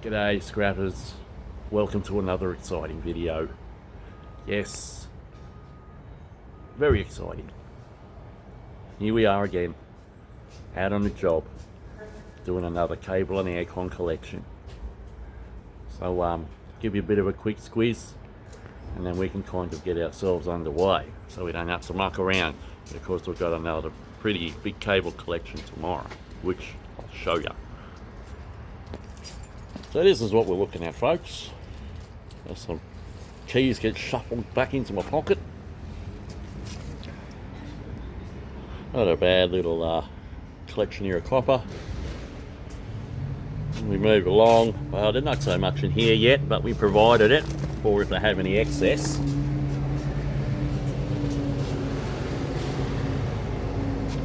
G'day scrappers, welcome to another exciting video. Yes, very exciting. Here we are again, out on the job, doing another cable and aircon collection. So give you a bit of a quick squeeze and then we can kind of get ourselves underway so we don't have to muck around. Of course we've got another pretty big cable collection tomorrow, which I'll show you. So this is what we're looking at, folks. There's some keys get shuffled back into my pocket. Not a bad little collection here of copper. We move along. Well, there's not so much in here yet, but we provided it for if they have any excess.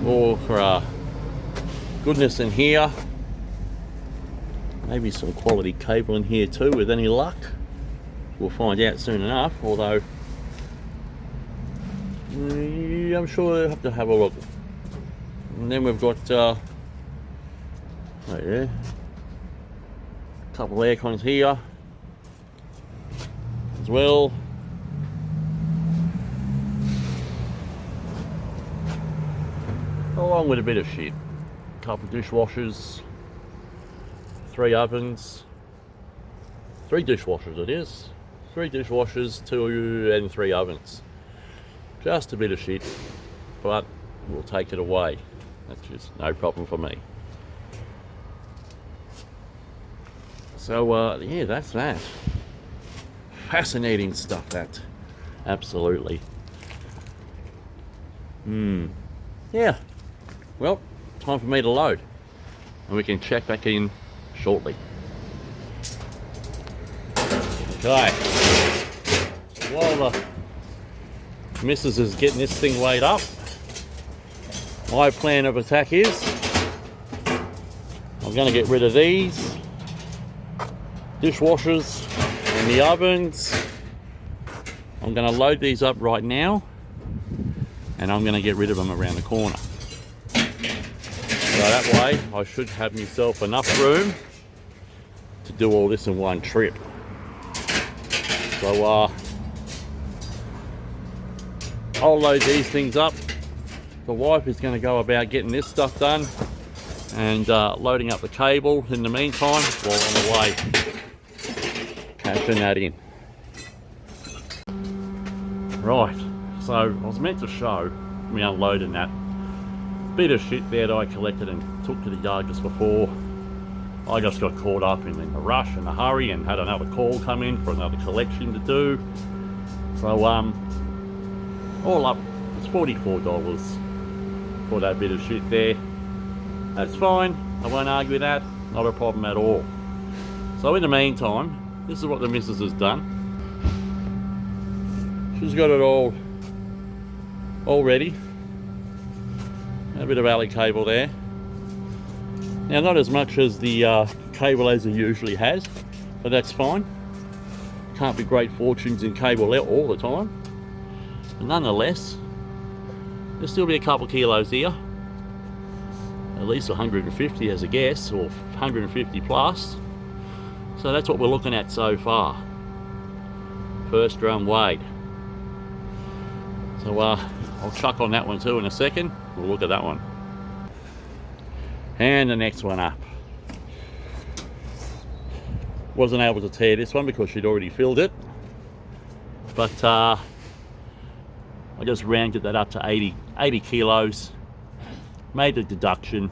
More for goodness in here. Maybe some quality cable in here too, with any luck. We'll find out soon enough, although I'm sure we'll have to have a look. And then we've got oh yeah, a couple of aircons here as well. Along with a bit of shit. A couple of dishwashers. 3 ovens, 3 dishwashers it is, 3 dishwashers, 2 and 3 ovens. Just a bit of shit, but we'll take it away. That's just no problem for me. So yeah, that's that. Fascinating stuff, that. Absolutely. Yeah, well, time for me to load and we can check back in shortly. Okay, so while the missus is getting this thing weighed up, my plan of attack is I'm going to get rid of these dishwashers and the ovens. I'm going to load these up right now and I'm going to get rid of them around the corner. So that way I should have myself enough room to do all this in one trip. So I'll load these things up. The wife is going to go about getting this stuff done and loading up the cable in the meantime while on the way cashing that in. Right, so I was meant to show me unloading that bit of shit there that I collected and took to the yard just before. I just got caught up in the rush and the hurry and had another call come in for another collection to do. So all up it's $44 for that bit of shit there. That's fine, I won't argue with that, not a problem at all. So in the meantime, this is what the missus has done. She's got it all ready. A bit of alley cable there. Now, not as much as the cable as it usually has, but that's fine. Can't be great fortunes in cable all the time. But nonetheless, there'll still be a couple of kilos here. At least 150 as a guess, or 150 plus. So that's what we're looking at so far. First drum weighed. So I'll chuck on that one too in a second. We'll look at that one. And the next one up. Wasn't able to tear this one because she'd already filled it. But I just rounded that up to 80 kilos. Made a deduction.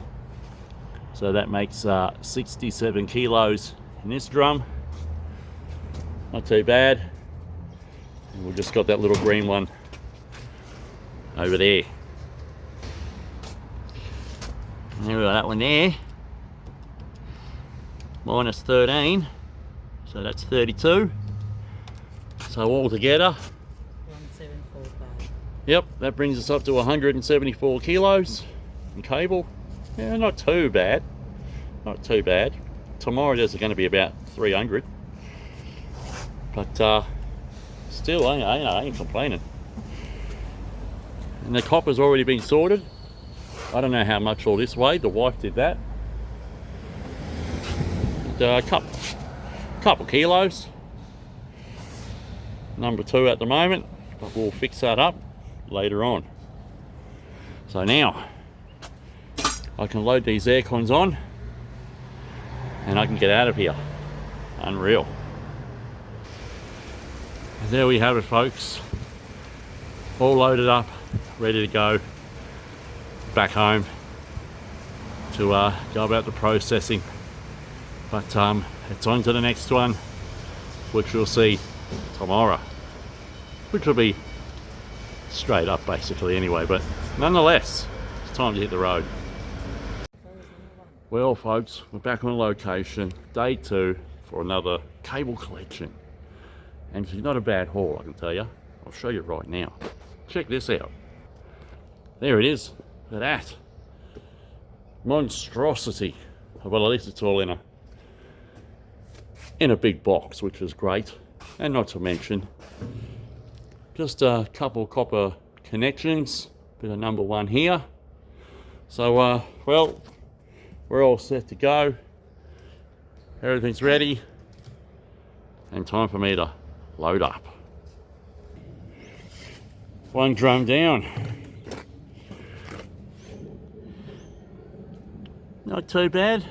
So that makes 67 kilos in this drum. Not too bad. And we've just got that little green one over there. There we got that one there. Minus 13. So that's 32. So all together. 1745. Yep, that brings us up to 174 kilos in cable. Yeah, not too bad. Not too bad. Tomorrow there's going to be about 300. But still, I ain't complaining. And the copper's already been sorted. I don't know how much all this weighed. The wife did that. And, couple kilos. Number 2 at the moment, but we'll fix that up later on. So now I can load these air cons on and I can get out of here. Unreal. And there we have it, folks. All loaded up, ready to go back home to go about the processing. But it's on to the next one, which we'll see tomorrow, which will be straight up basically anyway, but nonetheless, it's time to hit the road. Well, folks, we're back on location, day 2 for another cable collection, and it's not a bad haul, I can tell you. I'll show you right now. Check this out. There it is. Look at that monstrosity. Well, at least it's all in a big box, which is great. And not to mention just a couple copper connections, bit of number 1 here. So well, we're all set to go. Everything's ready and time for me to load up. 1 drum down. Not too bad.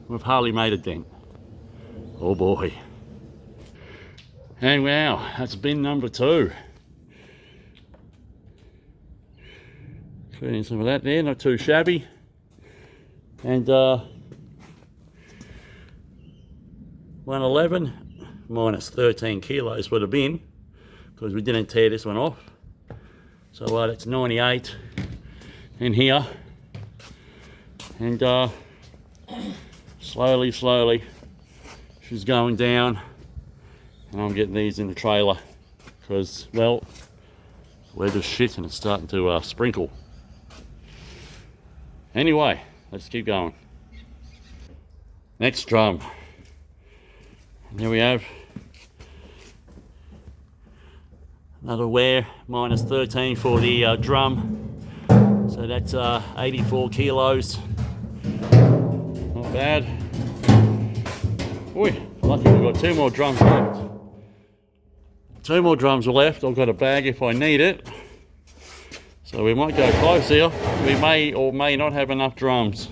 We've hardly made a dent. Oh boy. And wow, that's bin number 2. Cleaning some of that there, not too shabby. And 111 minus 13 kilos would have been, because we didn't tear this one off. So that's 98 in here. And slowly she's going down, and I'm getting these in the trailer because, well, weather's shit and it's starting to sprinkle. Anyway, let's keep going. Next drum. And there we have another wear, minus 13 for the drum. So that's 84 kilos. Not bad. Oi, lucky we've got 2 more drums left. 2 more drums are left. I've got a bag if I need it. So we might go close here. We may or may not have enough drums.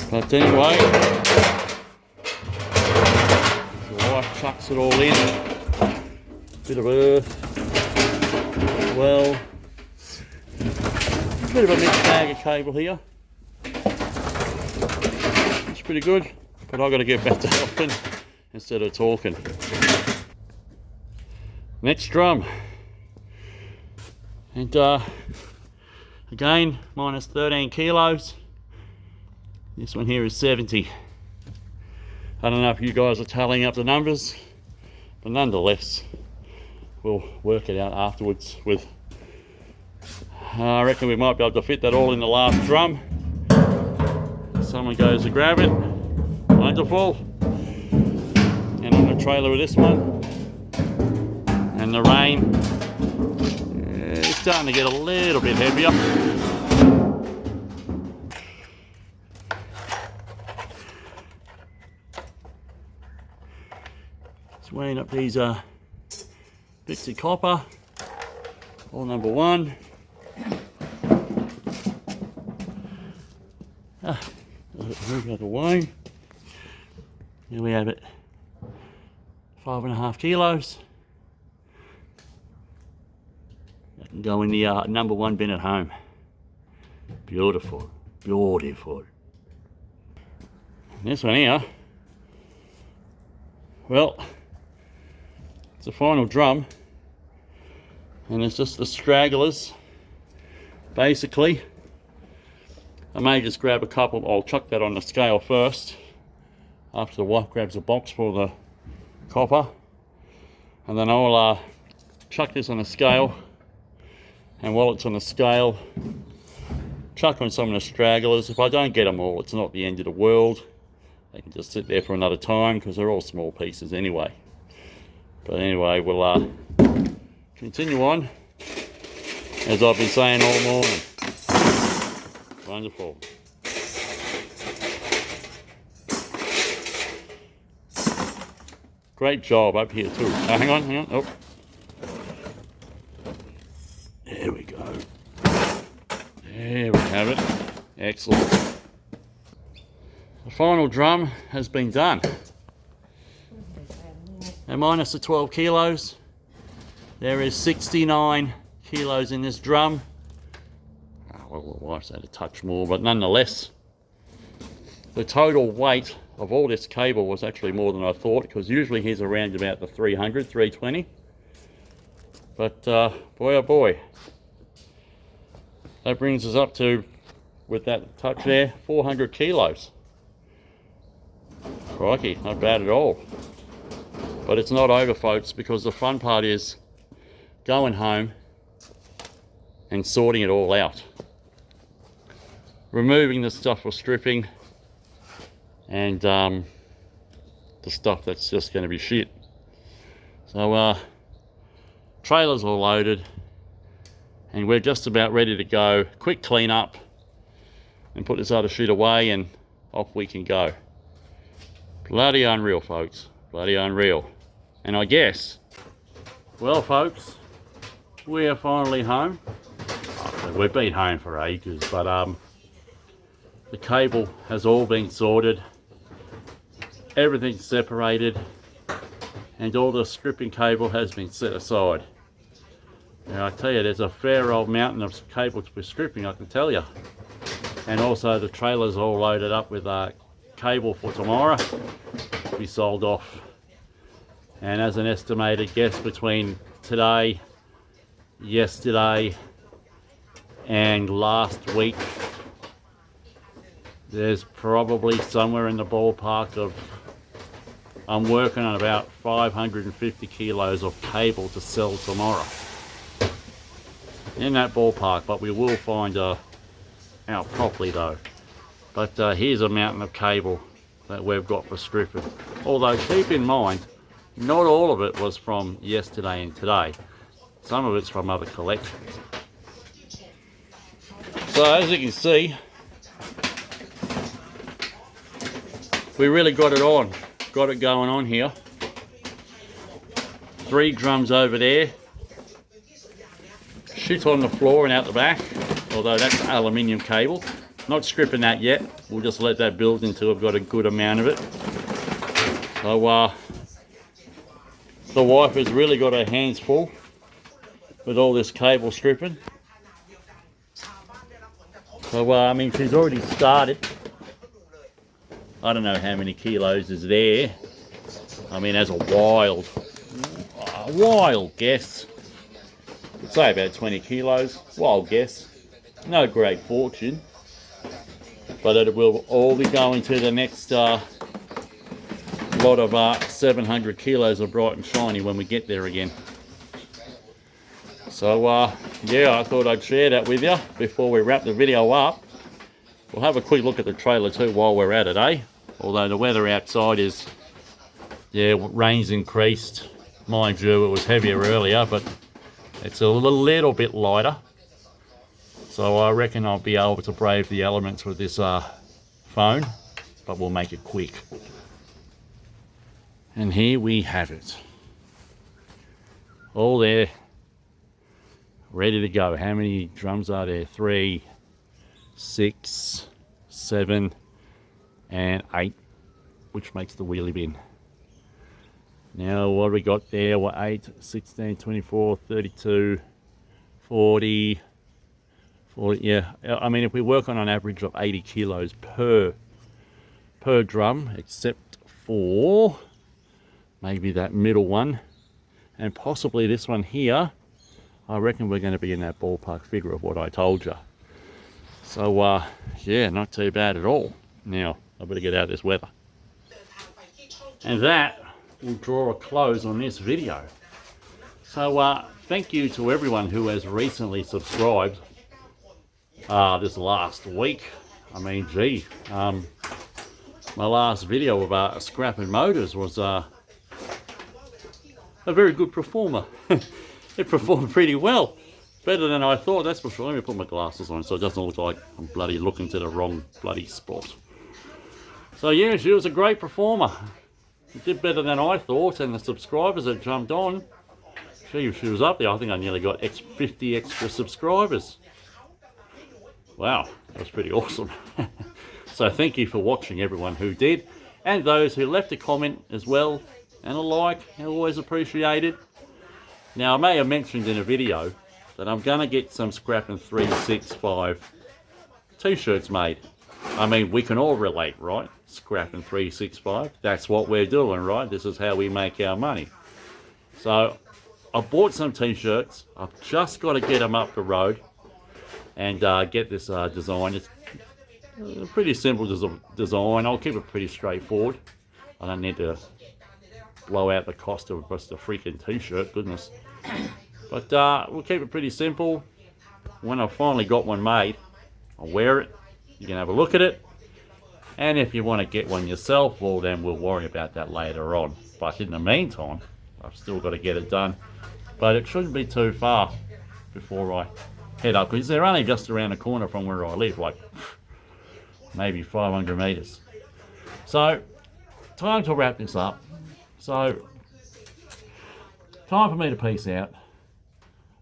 But anyway, the wife chucks it all in. Bit of earth. Well, bit of a mixed bag of cable here. It's pretty good, but I've got to get back to helping instead of talking. Next drum. And again, minus 13 kilos. This one here is 70. I don't know if you guys are tallying up the numbers, but nonetheless, we'll work it out afterwards with, I reckon we might be able to fit that all in the last drum. Someone goes to grab it. Wonderful. And on the trailer with this one. And the rain is starting to get a little bit heavier. Just weighing up these bits of copper. All number 1. Move out of the way. Here we have it. 5.5 kilos. That can go in the number 1 bin at home. Beautiful, beautiful. And this one here, well, it's the final drum, and it's just the stragglers. Basically, I may just grab a couple. I'll chuck that on the scale first after the wife grabs a box for the copper, and then I'll chuck this on the scale, and while it's on the scale, chuck on some of the stragglers. If I don't get them all, it's not the end of the world. They can just sit there for another time because they're all small pieces anyway. But anyway, we'll continue on as I've been saying all morning. Wonderful. Great job up here too. Hang on, hang on. Oh. There we go. There we have it. Excellent. The final drum has been done. And minus the 12 kilos, there is 69 kilos in this drum. Well, the wife's had a touch more, but nonetheless, the total weight of all this cable was actually more than I thought, because usually he's around about the 300, 320. But boy oh boy, that brings us up to, with that touch there, 400 kilos. Crikey, not bad at all. But it's not over, folks, because the fun part is going home and sorting it all out. Removing the stuff for stripping and the stuff that's just going to be shit. So trailer's all loaded and we're just about ready to go. Quick clean up and put this other shit away and off we can go. Bloody unreal, folks. Bloody unreal. And I guess, well folks, we are finally home. We've been home for ages, but the cable has all been sorted, everything's separated, and all the stripping cable has been set aside. Now I tell you, there's a fair old mountain of cable to be stripping, I can tell you. And also the trailer's all loaded up with cable for tomorrow to be sold off. And as an estimated guess, between today, yesterday, and last week, there's probably somewhere in the ballpark of, I'm working on about 550 kilos of cable to sell tomorrow. In that ballpark, but we will find out properly though. But here's a mountain of cable that we've got for stripping. Although keep in mind, not all of it was from yesterday and today. Some of it's from other collections. So as you can see, we really got it going on here. 3 drums over there, shit on the floor and out the back, although that's aluminium cable. Not stripping that yet, we'll just let that build until we've got a good amount of it. So the wife has really got her hands full with all this cable stripping. So I mean, she's already started. I don't know how many kilos is there. I mean, as a wild guess, I'd say about 20 kilos, wild guess. No great fortune, but it will all be going to the next lot of 700 kilos of bright and shiny when we get there again. So yeah, I thought I'd share that with you before we wrap the video up. We'll have a quick look at the trailer too while we're at it, eh? Although the weather outside is, yeah, rain's increased. Mind you, it was heavier earlier, but it's a little bit lighter. So I reckon I'll be able to brave the elements with this phone, but we'll make it quick. And here we have it. All there, ready to go. How many drums are there? 3, 6, 7, and 8, which makes the wheelie bin. Now what we got there were 8, 16, 24, 32, 40, yeah. I mean, if we work on an average of 80 kilos per drum, except for maybe that middle one and possibly this one here, I reckon we're going to be in that ballpark figure of what I told you. So yeah, not too bad at all. Now I better get out of this weather. And that will draw a close on this video. So thank you to everyone who has recently subscribed this last week. I mean, gee, my last video about scrapping motors was a very good performer. It performed pretty well. Better than I thought, that's for sure. Let me put my glasses on so it doesn't look like I'm bloody looking to the wrong bloody spot. So yeah, she was a great performer. It did better than I thought, and the subscribers that jumped on, she was up there. I think I nearly got 50 extra subscribers. Wow, that was pretty awesome. So thank you for watching, everyone who did, and those who left a comment as well, and a like, always appreciated. Now, I may have mentioned in a video that I'm going to get some Scrapping 365 t-shirts made. I mean, we can all relate, right? Scrapping 365, that's what we're doing, right? This is how we make our money. So I bought some t-shirts. I've just got to get them up the road and get this design. It's a pretty simple design. I'll keep it pretty straightforward. I don't need to blow out the cost of just a freaking t-shirt, goodness. But we'll keep it pretty simple. When I've finally got one made, I'll wear it. You can have a look at it. And if you want to get one yourself, well, then we'll worry about that later on. But in the meantime, I've still got to get it done. But it shouldn't be too far before I head up, because they're only just around the corner from where I live, like maybe 500 meters. So, time to wrap this up. So, time for me to peace out.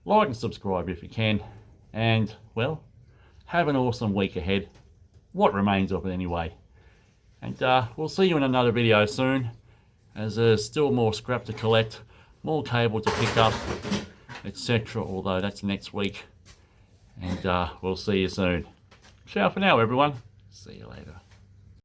Like and subscribe if you can. And, well, have an awesome week ahead. What remains of it anyway. And we'll see you in another video soon, as there's still more scrap to collect, more cable to pick up, etc. Although that's next week. And we'll see you soon. Ciao for now, everyone. See you later.